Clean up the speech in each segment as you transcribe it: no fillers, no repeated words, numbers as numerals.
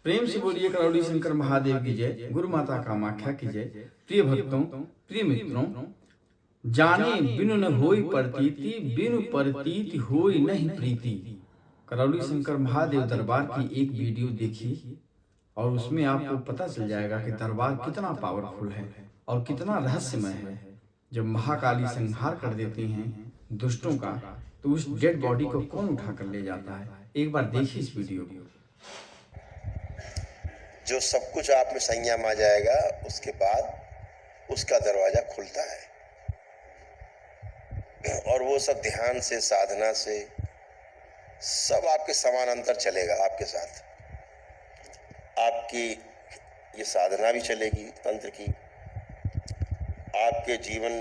प्रेम से बोलिए करौली शंकर महादेव की जय, गुरु माता कामाख्या की जय। प्रिय भक्तों, प्रिय मित्रों, जाने बिनु न होई प्रतीति, बिनु प्रतीति होई नहीं प्रीति। करौली शंकर महादेव दरबार की एक वीडियो देखिए और उसमें आपको पता चल जाएगा कि दरबार कितना पावरफुल है और कितना रहस्यमय है। जब महाकाली संहार कर देती हैं दुष्टों का, तो उस डेड बॉडी को कौन उठा कर ले जाता है? एक बार देखिए इस वीडियो को। जो सब कुछ आप में संयम आ जाएगा, उसके बाद उसका दरवाजा खुलता है और वो सब ध्यान से, साधना से सब आपके समान अंतर चलेगा। आपके साथ आपकी ये साधना भी चलेगी तंत्र की। आपके जीवन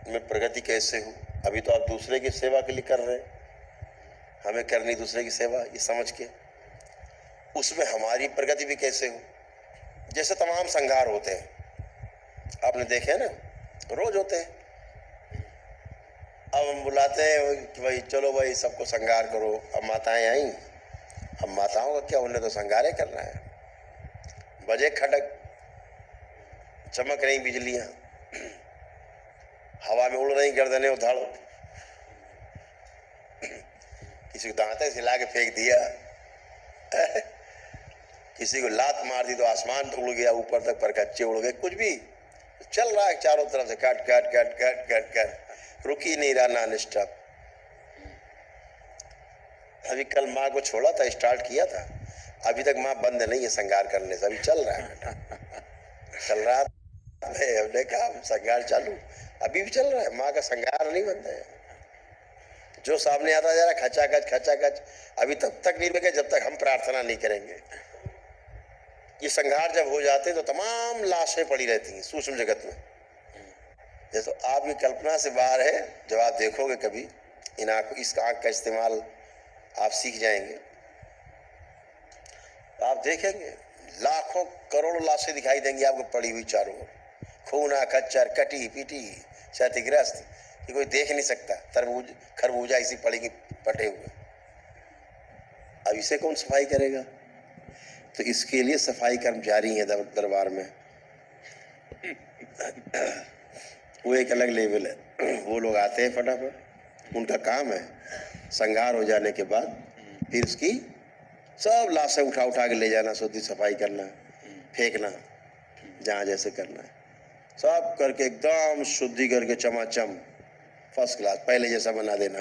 में प्रगति कैसे हो, अभी तो आप दूसरे की सेवा के लिए कर रहे हैं, हमें करनी दूसरे की सेवा, ये समझ के उसमें हमारी प्रगति भी कैसे हो। जैसे तमाम संघार होते हैं, आपने देखे ना, रोज होते हैं। अब हम बुलाते हैं कि भाई चलो भाई सबको संघार करो। अब माताएं आई, अब माताओं का क्या, उन्हें तो संघारे करना है। बजे खटक, चमक रही बिजलियां, हवा में उड़ रही गर्दनें उधड़, किसी को दांते से हिला के फेंक दिया, किसी को लात मार दी तो आसमान उड़ गया, ऊपर तक पर कच्चे उड़ गए। कुछ भी चल रहा है चारों तरफ से, cut cut cut cut cut cut, रुक ही नहीं रहा, नॉन स्टॉप। अभी कल माँ को छोड़ा था, स्टार्ट किया था, अभी तक माँ बंद नहीं है संगार करने से, अभी चल रहा है बेटा। कल रात हमने कहा संगार चालू, अभी भी चल रहा है, माँ का संगार नहीं बंद है। जो सामने आता जा रहा खचाखच खचाखच, अभी तब तक नहीं रुकेगा जब तक हम प्रार्थना नहीं करेंगे। ये संघार जब हो जाते तो तमाम लाशें पड़ी रहती हैं सूक्ष्म जगत में। ये तो आपकी कल्पना से बाहर है। जब आप देखोगे कभी इन आंख, इस आंख का इस्तेमाल आप सीख जाएंगे, आप देखेंगे लाखों करोड़ों लाशें दिखाई देंगी आपको पड़ी हुई चारों ओर, खूना खच्चर, कटी पीटी, क्षतिग्रस्त, कि कोई देख नहीं सकता। तरबूज खरबूजा इसी पड़ेगी पटे हुए। अब इसे कौन सफाई करेगा? तो इसके लिए सफाई कर्मचारी हैं दरबार में, वो एक अलग लेवल है। वो लोग आते हैं फटाफट, उनका काम है संघार हो जाने के बाद फिर उसकी सब लाशें उठा उठा के ले जाना, शुद्धि सफाई करना, फेंकना जहाँ जैसे करना है, सब करके एकदम शुद्धि करके चमाचम फर्स्ट क्लास पहले जैसा बना देना।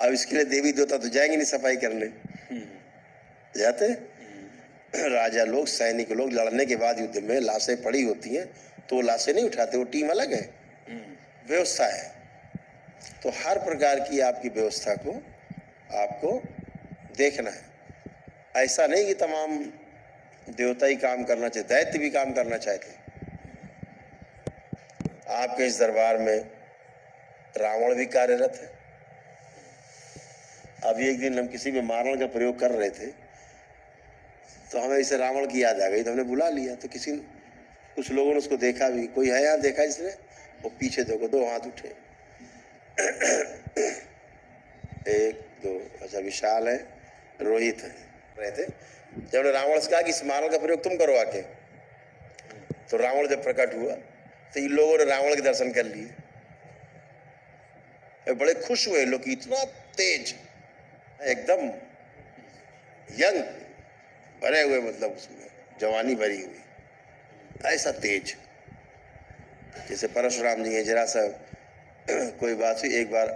अब इसके लिए देवी देवता तो जाएंगे नहीं सफाई करने, जाते राजा लोग, सैनिक लोग लड़ने के बाद युद्ध में लाशें पड़ी होती हैं तो लाशें नहीं उठाते, वो टीम अलग है, व्यवस्था है। तो हर प्रकार की आपकी व्यवस्था को आपको देखना है। ऐसा नहीं कि तमाम देवता ही काम करना चाहिए, दैत्य भी काम करना चाहते हैं। आपके इस दरबार में रावण भी कार्यरत है। अभी एक दिन हम किसी में मारण का प्रयोग कर रहे थे तो हमें इसे रावण की याद आ गई, तो हमने बुला लिया। तो कुछ लोगों ने उसको देखा भी, कोई है यहाँ देखा जिसने? वो पीछे देखो, 2 हाथ उठे, 1 2, अच्छा विशाल है, रोहित है, रहे थे। जब रावण से कहा कि इस मारण का प्रयोग तुम करो आके, तो रावण जब प्रकट हुआ तो इन लोगों ने रावण के दर्शन कर लिए। बड़े खुश हुए लोग, इतना तेज, एकदम यंग, भरे हुए, मतलब उसमें जवानी भरी हुई, ऐसा तेज। जैसे परशुराम जी हैं, जरा सा कोई बात हुई, एक बार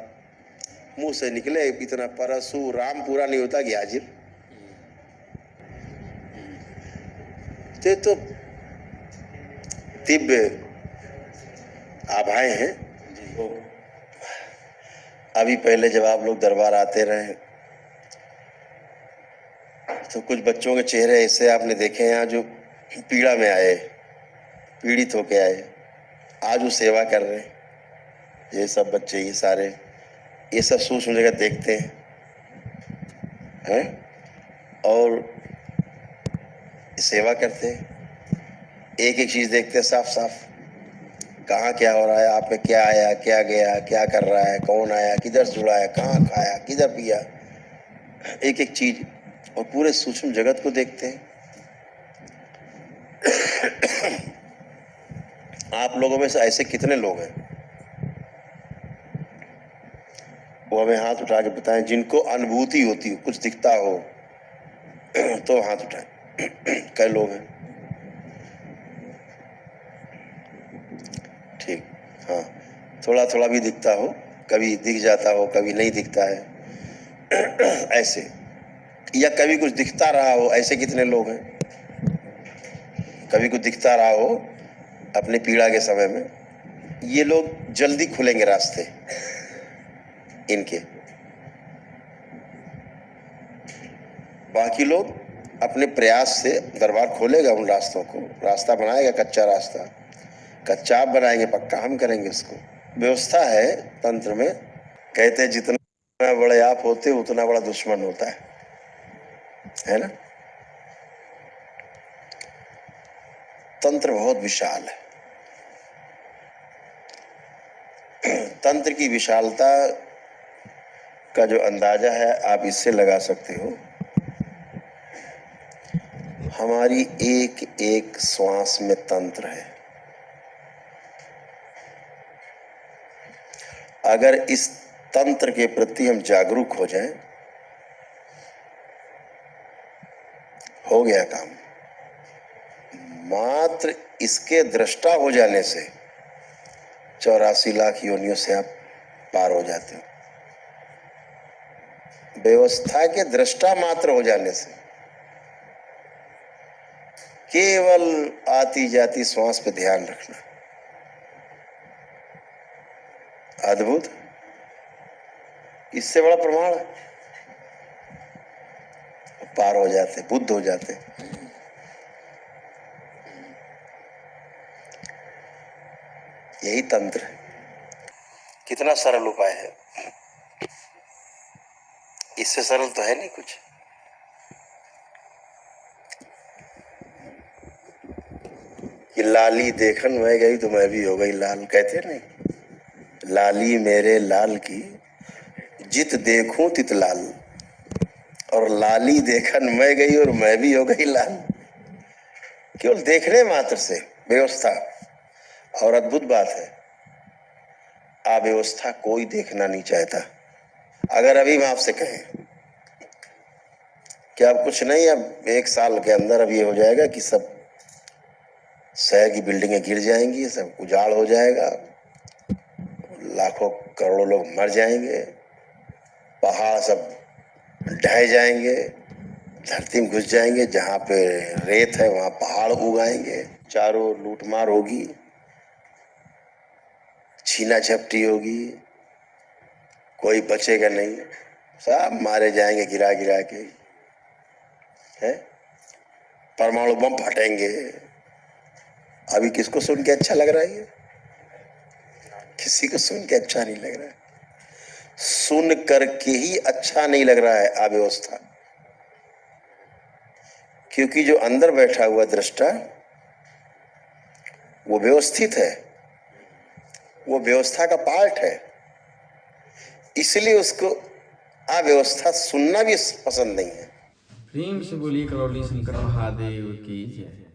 मुंह से निकले इतना परशुराम पूरा नहीं होता कि हाजिर। तो दिव्य आभाएं हैं। अभी पहले जब आप लोग दरबार आते रहे तो कुछ बच्चों के चेहरे ऐसे आपने देखे हैं जो पीड़ा में आए, पीड़ित होके आए, आज वो सेवा कर रहे हैं। ये सब बच्चे, ये सारे, ये सब सूक्ष्म जगत देखते हैं और सेवा करते हैं। एक एक चीज देखते हैं साफ साफ, कहाँ क्या हो रहा है, आप में क्या आया, क्या गया, क्या कर रहा है, कौन आया, किधर जुड़ा है, कहाँ खाया, किधर पिया, एक एक चीज। और पूरे सूक्ष्म जगत को देखते हैं। आप लोगों में से ऐसे कितने लोग हैं, वो हमें हाथ उठा के बताएं, जिनको अनुभूति होती हो, कुछ दिखता हो तो हाथ उठाएं। कई लोग हैं? ठीक, हाँ, थोड़ा थोड़ा भी दिखता हो, कभी दिख जाता हो, कभी नहीं दिखता है, ऐसे, या कभी कुछ दिखता रहा हो, ऐसे कितने लोग हैं? कभी कुछ दिखता रहा हो अपने पीड़ा के समय में, ये लोग जल्दी खुलेंगे रास्ते इनके। बाकी लोग अपने प्रयास से दरबार खोलेगा उन रास्तों को, रास्ता बनाएगा, कच्चा रास्ता, कच्चा आप बनाएंगे, पक्का हम करेंगे उसको। व्यवस्था है तंत्र में, कहते हैं जितना बड़े आप होते उतना बड़ा दुश्मन होता है ना। तंत्र बहुत विशाल है। तंत्र की विशालता का जो अंदाजा है आप इससे लगा सकते हो, हमारी एक एक श्वास में तंत्र है। अगर इस तंत्र के प्रति हम जागरूक हो जाएं, हो गया काम। मात्र इसके दृष्टा हो जाने से 84 लाख योनियों से आप पार हो जाते हो। व्यवस्था के दृष्टा मात्र हो जाने से, केवल आती जाती श्वास पे ध्यान रखना, अद्भुत, इससे बड़ा प्रमाण है। पार हो जाते, बुद्ध हो जाते। यही तंत्र है। कितना सरल उपाय है, इससे सरल तो है नहीं कुछ। कि लाली देखन मैं गई तो मैं भी हो गई लाल, कहते नहीं, लाली मेरे लाल की जित देखूं तित लाल, और लाली देखन मैं गई और मैं भी हो गई लाल। केवल देखने मात्र से व्यवस्था। और अद्भुत बात है, अव्यवस्था कोई देखना नहीं चाहता। अगर अभी हम आपसे कहें कि अब कुछ नहीं, अब 1 साल के अंदर अब ये हो जाएगा कि सब शहर की बिल्डिंगें गिर जाएंगी, सब उजाड़ हो जाएगा, लाखों करोड़ों लोग मर जाएंगे, पहाड़ सब ढह जाएंगे, धरती में घुस जाएंगे, जहाँ पे रेत है वहाँ पहाड़ उगाएंगे, चारों लूटमार होगी, छीना झपटी होगी, कोई बचेगा नहीं, सब मारे जाएंगे गिरा गिरा के, है, परमाणु बम फटेंगे। अभी किसको सुन के अच्छा लग रहा है? किसी को सुन के अच्छा नहीं लग रहा है। सुन करके ही अच्छा नहीं लग रहा है अव्यवस्था, क्योंकि जो अंदर बैठा हुआ दृष्टा वो व्यवस्थित है, वो व्यवस्था का पार्ट है, इसलिए उसको अव्यवस्था सुनना भी पसंद नहीं है। प्रेम से बोलिए करौली शंकर महादेव की जय।